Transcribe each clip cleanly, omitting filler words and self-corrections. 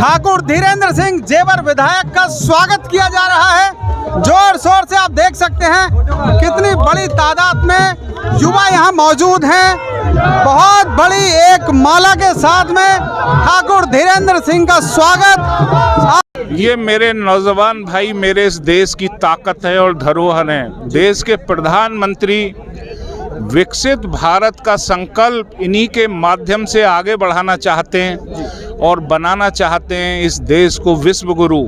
ठाकुर धीरेन्द्र सिंह जेवर विधायक का स्वागत किया जा रहा है। जोर शोर से आप देख सकते हैं कितनी बड़ी तादाद में युवा यहाँ मौजूद हैं। बहुत बड़ी एक माला के साथ में ठाकुर धीरेन्द्र सिंह का स्वागत। ये मेरे नौजवान भाई मेरे इस देश की ताकत है और धरोहर हैं। देश के प्रधानमंत्री विकसित भारत का संकल्प इन्हीं के माध्यम से आगे बढ़ाना चाहते हैं और बनाना चाहते हैं इस देश को विश्व गुरु।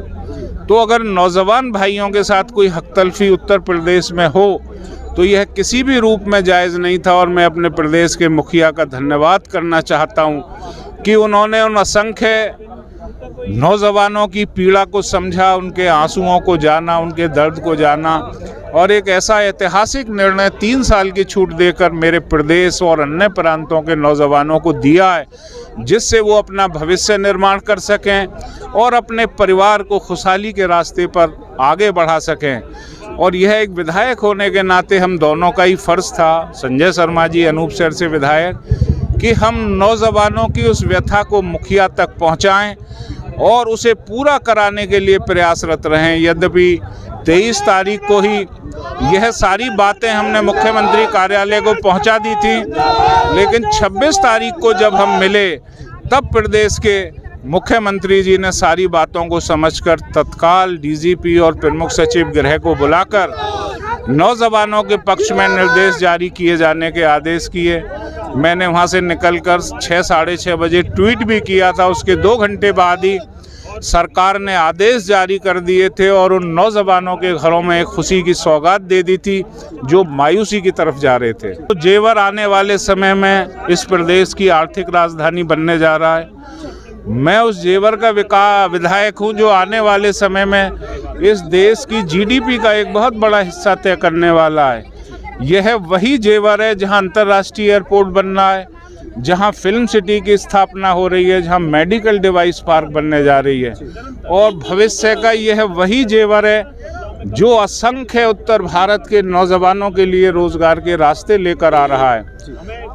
तो अगर नौजवान भाइयों के साथ कोई हकतलफी उत्तर प्रदेश में हो तो यह किसी भी रूप में जायज़ नहीं था। और मैं अपने प्रदेश के मुखिया का धन्यवाद करना चाहता हूं कि उन्होंने उन असंख्य नौजवानों की पीड़ा को समझा, उनके आंसुओं को जाना, उनके दर्द को जाना और एक ऐसा ऐतिहासिक निर्णय 3 साल की छूट देकर मेरे प्रदेश और अन्य प्रांतों के नौजवानों को दिया है, जिससे वो अपना भविष्य निर्माण कर सकें और अपने परिवार को खुशहाली के रास्ते पर आगे बढ़ा सकें। और यह एक विधायक होने के नाते हम दोनों का ही फर्ज था, संजय शर्मा जी अनूप शहर से विधायक, कि हम नौजवानों की उस व्यथा को मुखिया तक पहुंचाएं और उसे पूरा कराने के लिए प्रयासरत रहें। यद्यपि 23 तारीख को ही यह सारी बातें हमने मुख्यमंत्री कार्यालय को पहुंचा दी थी, लेकिन 26 तारीख को जब हम मिले तब प्रदेश के मुख्यमंत्री जी ने सारी बातों को समझकर तत्काल डीजीपी और प्रमुख सचिव गृह को बुलाकर नौजवानों के पक्ष में निर्देश जारी किए जाने के आदेश किए। मैंने वहां से निकलकर 6 साढ़े 6 बजे ट्वीट भी किया था। उसके 2 घंटे बाद ही सरकार ने आदेश जारी कर दिए थे और उन नौजवानों के घरों में एक खुशी की सौगात दे दी थी जो मायूसी की तरफ जा रहे थे। तो जेवर आने वाले समय में इस प्रदेश की आर्थिक राजधानी बनने जा रहा है। मैं उस जेवर का विधायक हूं जो आने वाले समय में इस देश की जीडीपी का एक बहुत बड़ा हिस्सा तय करने वाला है। यह वही जेवर है जहां अंतर्राष्ट्रीय एयरपोर्ट बन रहा है, जहां फिल्म सिटी की स्थापना हो रही है, जहां मेडिकल डिवाइस पार्क बनने जा रही है। और भविष्य का यह वही जेवर है जो असंख्य उत्तर भारत के नौजवानों के लिए रोजगार के रास्ते लेकर आ रहा है।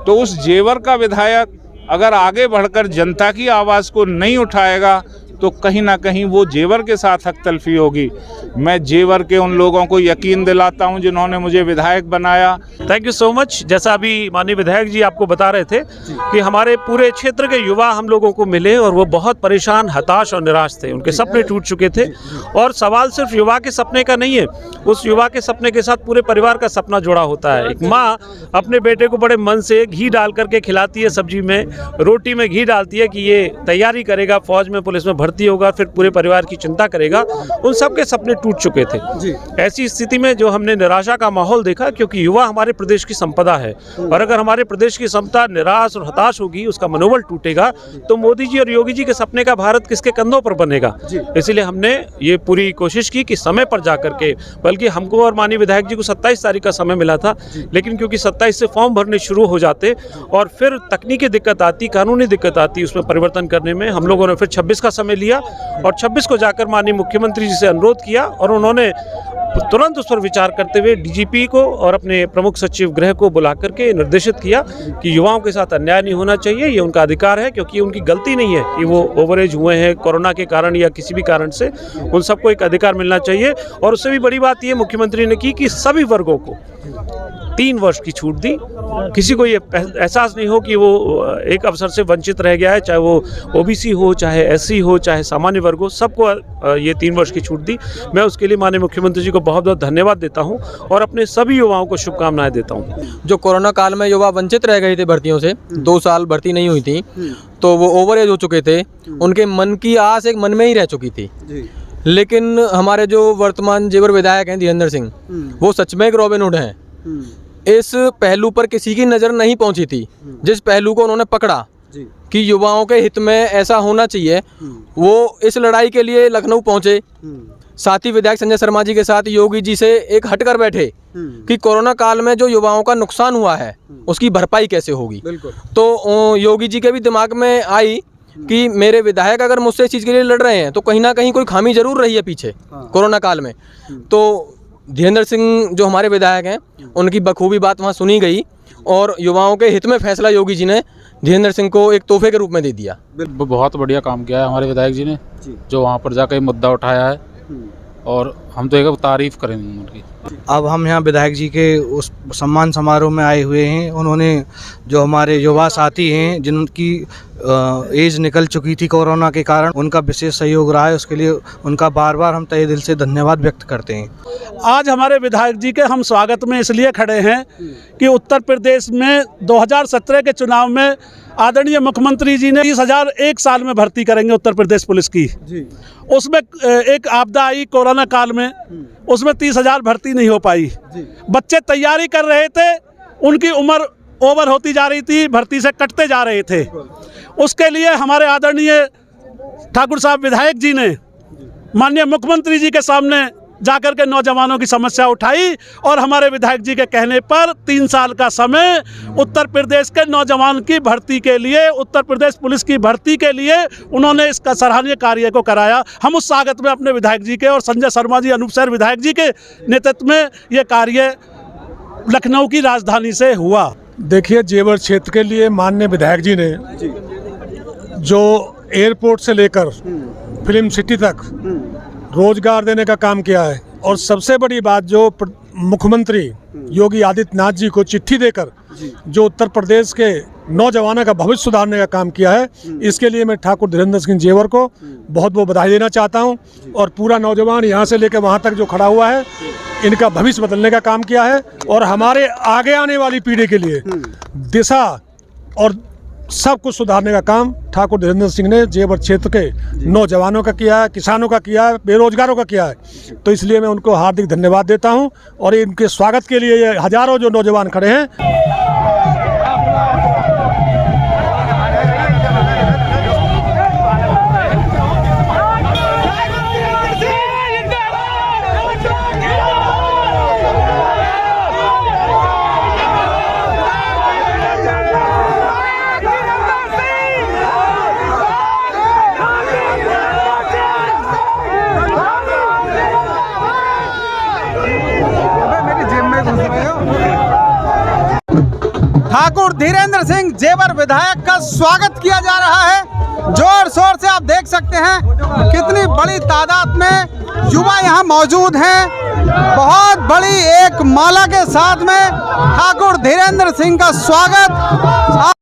तो उस जेवर का विधायक अगर आगे बढ़कर जनता की आवाज़ को नहीं उठाएगा तो कहीं ना कहीं वो जेवर के साथ हकतलफी होगी। मैं जेवर के उन लोगों को यकीन दिलाता हूं जिन्होंने मुझे विधायक बनाया। Thank you so much. जैसा अभी माननीय विधायक जी आपको बता रहे थे कि हमारे पूरे क्षेत्र के युवा हम लोगों को मिले और वो बहुत परेशान, हताश और निराश थे। उनके सपने टूट चुके थे और सवाल सिर्फ युवा के सपने का नहीं है, उस युवा के सपने के साथ पूरे परिवार का सपना जुड़ा होता है। एक माँ अपने बेटे को बड़े मन से घी डाल करके खिलाती है, सब्जी में रोटी में घी डालती है कि ये तैयारी करेगा, फौज में पुलिस में भर्ती होगा, फिर पूरे परिवार की चिंता करेगा। उन सब के सपने टूट चुके थे। ऐसी स्थिति में जो हमने निराशा का माहौल देखा, क्योंकि युवा हमारे प्रदेश की संपदा है और अगर हमारे प्रदेश की संपदा निराश और हताश होगी, उसका मनोबल टूटेगा, तो मोदी जी और योगी जी के सपने का भारत किसके कंधों पर बनेगा। इसलिए हमने ये पूरी कोशिश की कि समय पर जाकर के, बल्कि हमको और माननीय विधायक जी को 27 तारीख का समय मिला था, लेकिन क्योंकि 27 से फॉर्म भरने शुरू हो जाते और फिर तकनीकी दिक्कत आती, कानूनी दिक्कत आती, उसमें परिवर्तन करने में हम लोगों ने फिर 26 का समय लिया और 26 को जाकर माननीय मुख्यमंत्री जी से अनुरोध किया और उन्होंने तुरंत उस पर विचार करते हुए डीजीपी को और अपने प्रमुख सचिव गृह को बुला करके निर्देशित किया कि युवाओं के साथ अन्याय नहीं होना चाहिए, ये उनका अधिकार है, क्योंकि उनकी गलती नहीं है कि वो ओवरेज हुए हैं कोरोना के कारण या किसी भी कारण से। उन सबको एक अधिकार मिलना चाहिए। और उससे भी बड़ी बात ये मुख्यमंत्री ने की कि सभी वर्गों को 3 वर्ष की छूट दी। किसी को ये एहसास नहीं हो कि वो एक अवसर से वंचित रह गया है, चाहे वो ओबीसी हो, चाहे एससी हो, चाहे सामान्य वर्ग हो, सबको ये 3 वर्ष की छूट दी। मैं उसके लिए माननीय मुख्यमंत्री जी को बहुत बहुत धन्यवाद देता हूं और अपने सभी युवाओं को शुभकामनाएं देता हूं। जो कोरोना काल में युवा वंचित रह गए थे भर्तियों से, 2 साल भर्ती नहीं हुई थी, तो वो ओवर एज हो चुके थे, उनके मन की आस एक मन में ही रह चुकी थी। लेकिन हमारे जो वर्तमान जेवर विधायक हैं धीरेन्द्र सिंह, वो सच में एक रॉबिनहुड हैं। इस पहलू पर किसी की नज़र नहीं पहुंची थी, जिस पहलू को उन्होंने पकड़ा कि युवाओं के हित में ऐसा होना चाहिए, वो इस लड़ाई के लिए लखनऊ पहुंचे। साथी विधायक संजय शर्मा जी के साथ योगी जी से एक हटकर बैठे कि कोरोना काल में जो युवाओं का नुकसान हुआ है उसकी भरपाई कैसे होगी। तो योगी जी के भी दिमाग में आई कि मेरे विधायक अगर मुझसे इस चीज़ के लिए लड़ रहे हैं तो कहीं ना कहीं कोई खामी जरूर रही है पीछे कोरोना काल में। तो धीरेन्द्र सिंह जो हमारे विधायक हैं, उनकी बखूबी बात वहाँ सुनी गई और युवाओं के हित में फैसला योगी जी ने धीरेन्द्र सिंह को एक तोहफे के रूप में दे दिया। बहुत बढ़िया काम किया है हमारे विधायक जी ने, जो वहाँ पर जाकर मुद्दा उठाया है, और हम तो एक तारीफ करेंगे उनकी। अब हम यहाँ विधायक जी के उस सम्मान समारोह में आए हुए हैं। उन्होंने जो हमारे युवा साथी हैं जिनकी एज निकल चुकी थी कोरोना के कारण, उनका विशेष सहयोग रहा है, उसके लिए उनका बार बार हम तहे दिल से धन्यवाद व्यक्त करते हैं। आज हमारे विधायक जी के हम स्वागत में इसलिए खड़े हैं कि उत्तर प्रदेश में 2017 के चुनाव में आदरणीय मुख्यमंत्री जी ने 30,000 एक साल में भर्ती करेंगे उत्तर प्रदेश पुलिस की। उसमें एक आपदा आई कोरोना काल में, उसमें 30,000 भर्ती नहीं हो पाई। बच्चे तैयारी कर रहे थे, उनकी उम्र ओवर होती जा रही थी, भर्ती से कटते जा रहे थे। उसके लिए हमारे आदरणीय ठाकुर साहब विधायक जी ने माननीय मुख्यमंत्री जी के सामने जाकर के नौजवानों की समस्या उठाई, और हमारे विधायक जी के कहने पर 3 साल का समय उत्तर प्रदेश के नौजवान की भर्ती के लिए, उत्तर प्रदेश पुलिस की भर्ती के लिए उन्होंने इसका सराहनीय कार्य को कराया। हम उस स्वागत में अपने विधायक जी के और संजय शर्मा जी अनूप शहर विधायक जी के नेतृत्व में ये कार्य लखनऊ की राजधानी से हुआ। देखिए, जेवर क्षेत्र के लिए माननीय विधायक जी ने जो एयरपोर्ट से लेकर फिल्म सिटी तक रोजगार देने का काम किया है, और सबसे बड़ी बात जो मुख्यमंत्री योगी आदित्यनाथ जी को चिट्ठी देकर जो उत्तर प्रदेश के नौजवानों का भविष्य सुधारने का काम किया है, इसके लिए मैं ठाकुर धीरेन्द्र सिंह जेवर को बहुत बहुत बधाई देना चाहता हूं। और पूरा नौजवान यहाँ से लेकर वहाँ तक जो खड़ा हुआ है, इनका भविष्य बदलने का काम किया है, और हमारे आगे आने वाली पीढ़ी के लिए दिशा और सब कुछ सुधारने का काम ठाकुर धीरेन्द्र सिंह ने जेवर क्षेत्र के नौजवानों का किया है, किसानों का किया है, बेरोजगारों का किया है। तो इसलिए मैं उनको हार्दिक धन्यवाद देता हूं, और इनके स्वागत के लिए ये हजारों जो नौजवान खड़े हैं। ठाकुर धीरेन्द्र सिंह जेवर विधायक का स्वागत किया जा रहा है जोर शोर से। आप देख सकते हैं कितनी बड़ी तादाद में युवा यहाँ मौजूद हैं। बहुत बड़ी एक माला के साथ में ठाकुर धीरेन्द्र सिंह का स्वागत